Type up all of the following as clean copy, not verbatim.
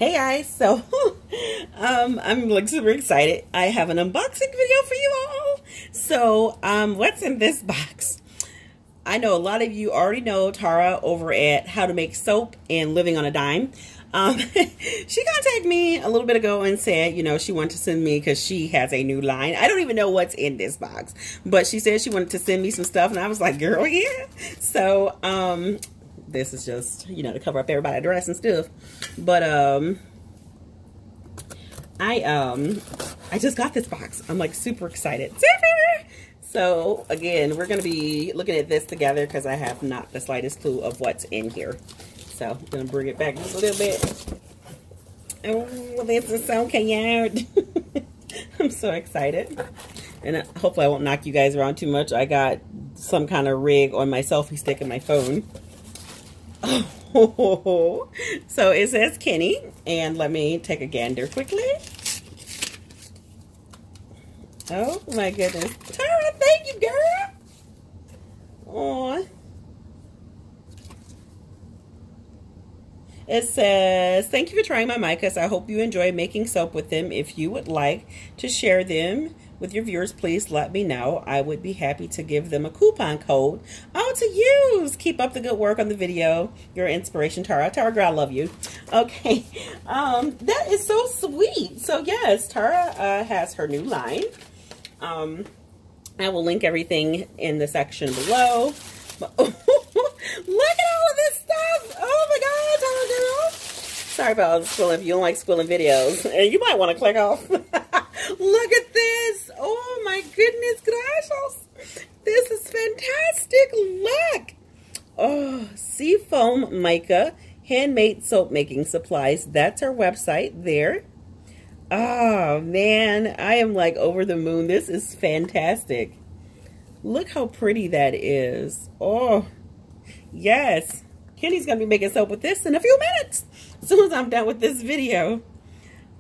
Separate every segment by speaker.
Speaker 1: Hey guys, so I'm like super excited. I have an unboxing video for you all. So what's in this box? I know a lot of you already know Tara over at How to Make Soap and Living on a Dime. She contacted me a little bit ago and said, you know, she wanted to send me because she has a new line. I don't even know what's in this box, but she said she wanted to send me some stuff, and I was like, girl, yeah. So this is just, you know, to cover up everybody's address and stuff. But I just got this box. I'm like super excited. So again, we're gonna be looking at this together because I have not the slightest clue of what's in here. So I'm gonna bring it back just a little bit. Oh, this is so cute. I'm so excited. And hopefully I won't knock you guys around too much. I got some kind of rig on my selfie stick in my phone. Oh, so it says Kenny, and let me take a gander quickly. Oh my goodness, Tara, thank you, girl. Oh, it says, thank you for trying my Micas. I hope you enjoy making soap with them. If you would like to share them with your viewers, please let me know. I would be happy to give them a coupon code to use. Keep up the good work on the video. Your inspiration, Tara. Tara, girl, I love you. Okay, that is so sweet. So yes, Tara has her new line. I will link everything in the section below. But, look at all of this stuff. Oh my God, Tara, girl. Sorry about squilling. If you don't like squilling videos, and you might want to click off. Look at this. Oh my goodness gracious. This is fantastic. Look. Oh, Seafoam Mica handmade soap making supplies. That's our website there. Oh man, I am like over the moon. This is fantastic. Look how pretty that is. Oh, yes. Kenny's going to be making soap with this in a few minutes, as soon as I'm done with this video.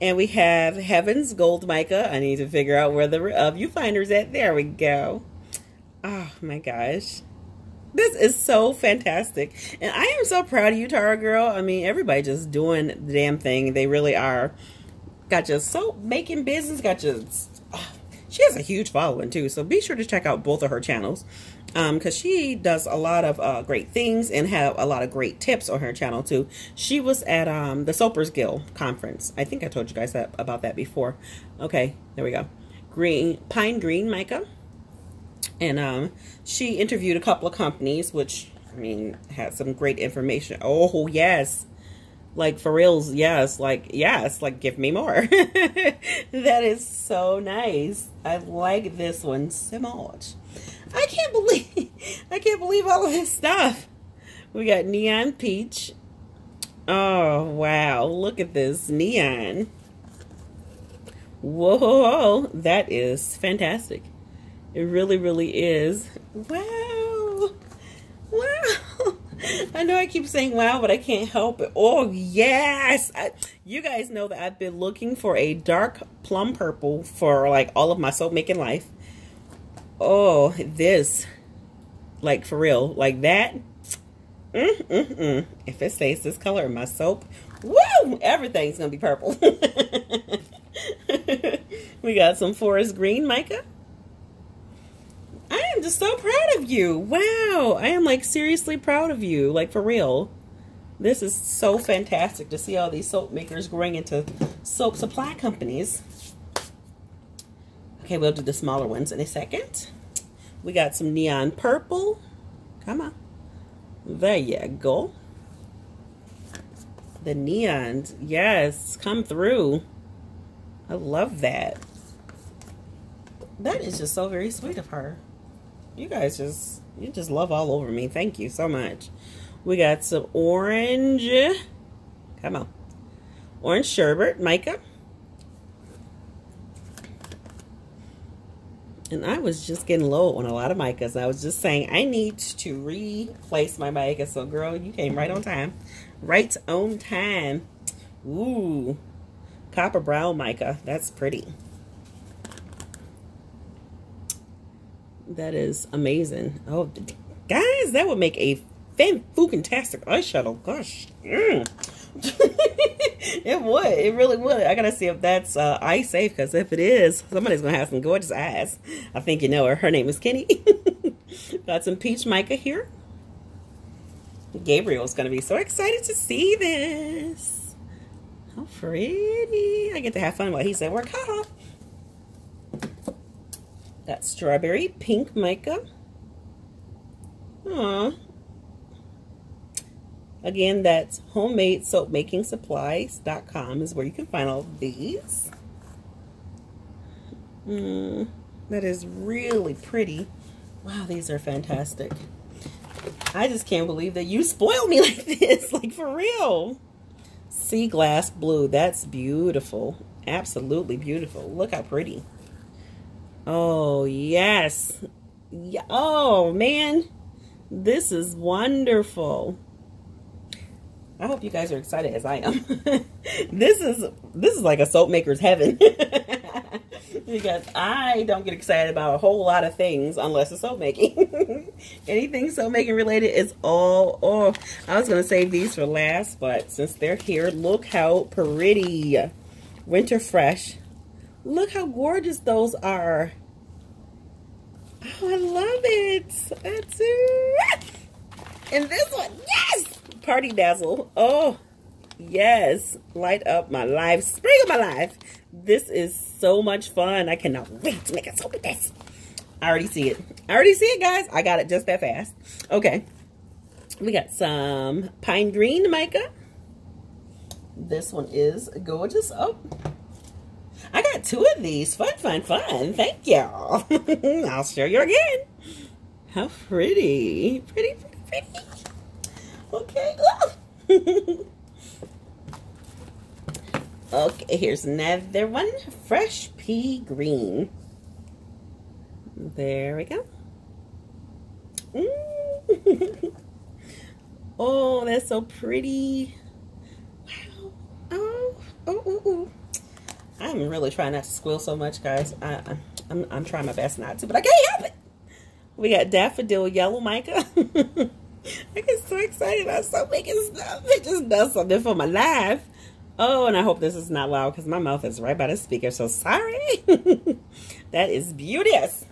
Speaker 1: And we have Heaven's Gold Mica. I need to figure out where the viewfinder's at. There we go. Oh my gosh. This is so fantastic. And I am so proud of you, Tara girl. I mean, everybody just doing the damn thing. They really are. Got your soap making business. Got your... she has a huge following too. So be sure to check out both of her channels. Because she does a lot of great things and have a lot of great tips on her channel too. She was at the Soapers Guild conference. I think I told you guys about that before. Okay, there we go. Pine Green Mica. And she interviewed a couple of companies, which, I mean, had some great information. Oh, yes. Like, for reals, yes. Like, give me more. That is so nice. I like this one so much. I can't believe all of this stuff. We got Neon Peach. Oh, wow. Look at this neon. Whoa, that is fantastic. It really, really is. Wow. Wow. I know I keep saying wow, but I can't help it. Oh, yes. You guys know that I've been looking for a dark plum purple for like all of my soap making life. Oh, this, like for real, like that. If it stays this color in my soap, woo, everything's gonna be purple. We got some forest green mica. I am just so proud of you. Wow, I am like seriously proud of you, like for real. This is so fantastic to see all these soap makers growing into soap supply companies. Okay, we'll do the smaller ones in a second. We got some neon purple. Come on. There you go. The neons. Yes, come through. I love that. That is just so very sweet of her. You guys you just love all over me. Thank you so much. We got some orange. Come on. Orange sherbet mica. And I was just getting low on a lot of micas. I was just saying I need to replace my mica. So girl, you came right on time. Right on time. Ooh. Copper brown mica. That's pretty. That is amazing. Oh, guys, that would make a fan-fucking-tastic eyeshadow. Gosh. It would. It really would. I gotta see if that's eye safe, because if it is, somebody's gonna have some gorgeous eyes. I think you know her. Her name is Kenny. Got some peach mica here. Gabriel's gonna be so excited to see this. How pretty. I get to have fun while he's at work. Ha! Got strawberry pink mica. Aww. Again, that's homemadesoapmakingsupplies.com is where you can find all of these. That is really pretty. Wow, these are fantastic. I just can't believe that you spoiled me like this. Like, for real. Sea glass blue. That's beautiful. Absolutely beautiful. Look how pretty. Oh, yes. Yeah. Oh, man. This is wonderful. I hope you guys are excited as I am. This is like a soap maker's heaven. Because I don't get excited about a whole lot of things unless it's soap making. Anything soap making related is all, oh, I was going to save these for last, but since they're here, look how pretty. Winter Fresh. Look how gorgeous those are. Oh, I love it. That's it. And this one, yes! Party Dazzle. Oh, yes. Light up my life. Spring of my life. This is so much fun. I cannot wait to make a soap with this. I already see it. I already see it, guys. I got it just that fast. Okay. We got some pine green mica. This one is gorgeous. Oh, I got two of these. Fun, fun, fun. Thank y'all. I'll show you again. How pretty. Pretty, pretty, pretty. Okay. Okay, here's another one. Fresh pea green. There we go. Oh, that's so pretty. Wow. Oh, oh, oh, oh. I'm really trying not to squeal so much, guys. I'm trying my best not to, but I can't help it. We got daffodil yellow mica. I get so excited about soap making stuff. It just does something for my life. Oh, and I hope this is not loud because my mouth is right by the speaker, so sorry. That is beauteous.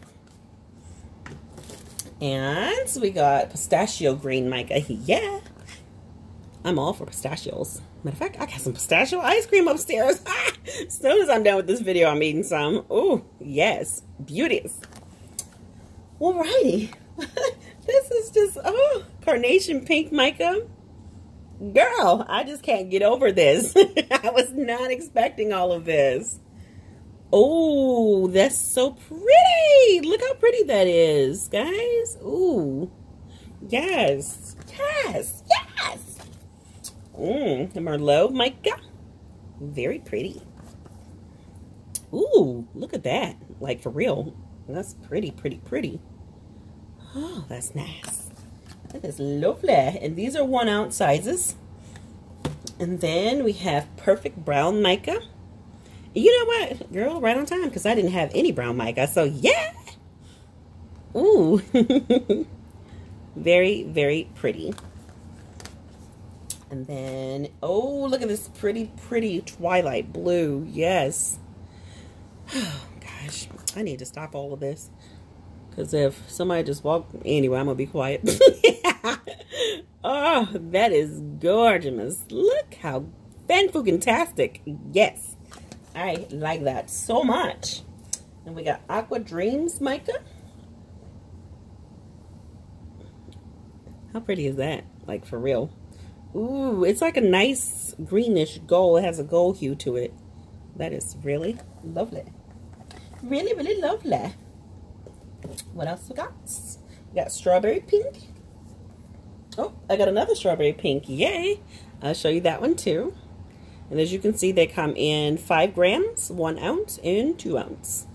Speaker 1: And we got pistachio green mica. Yeah. I'm all for pistachios. Matter of fact, I got some pistachio ice cream upstairs. As soon as I'm done with this video, I'm eating some. Oh, yes. Beauteous. Alrighty. This is just, oh, carnation pink mica. Girl, I just can't get over this. I was not expecting all of this. Oh, that's so pretty. Look how pretty that is, guys. Ooh. Yes. Yes. Yes. The Merlot mica. Very pretty. Ooh, look at that. Like, for real. That's pretty, pretty, pretty. Oh, that's nice. That is lovely. And these are 1 ounce sizes. And then we have perfect brown mica. You know what, girl, right on time, because I didn't have any brown mica. So, yeah. Ooh. Very, very pretty. And then, oh, look at this pretty, pretty twilight blue. Yes. Oh, gosh. I need to stop all of this. Because if somebody just walked, anyway, I'm going to be quiet. Oh, that is gorgeous. Look how fan-fucking-tastic. Yes. I like that so much. And we got Aqua Dreams mica. How pretty is that? Like, for real. Ooh, it's like a nice greenish gold. It has a gold hue to it. That is really lovely. Really, really lovely. What else we got? We got strawberry pink. Oh, I got another strawberry pink. Yay. I'll show you that one too. And as you can see, they come in 5 grams, 1 ounce, and 2 ounce.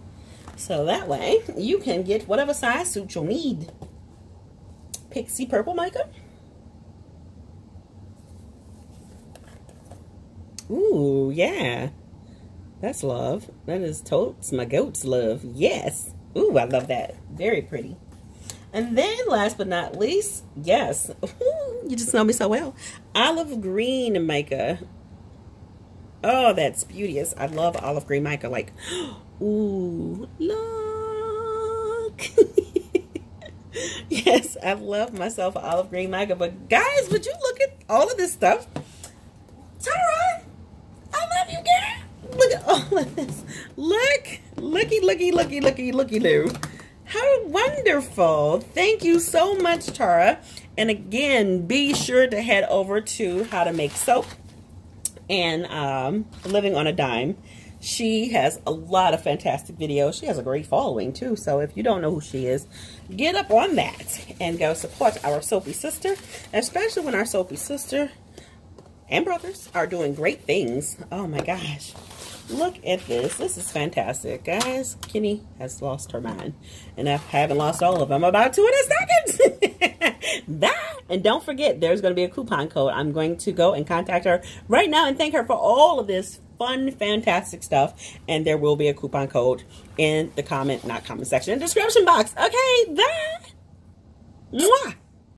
Speaker 1: So that way, you can get whatever size suit you'll need. Pixie purple mica. Ooh, yeah. That's love. That is totes my goat's love. Yes. Ooh, I love that. Very pretty. And then, last but not least, yes. Ooh, you just know me so well. Olive green mica. Oh, that's beauteous. I love olive green mica. Like, ooh, look. Yes, I love myself olive green mica. But guys, would you look at all of this stuff? Tara, I love you, girl. Look at all of this. Look, looky, loo. How wonderful. Thank you so much, Tara. And again, be sure to head over to How to Make Soap and Living on a Dime. She has a lot of fantastic videos. She has a great following too. So if you don't know who she is, get up on that and go support our soapy sister, especially when our soapy sister and brothers are doing great things. Oh my gosh. Look at this. This is fantastic, guys. Kenny has lost her mind, and I haven't lost all of them. About 2 seconds. And don't forget, there's going to be a coupon code. I'm going to go and contact her right now and thank her for all of this fun, fantastic stuff. And there will be a coupon code in the comment section, description box. Okay, Mwah.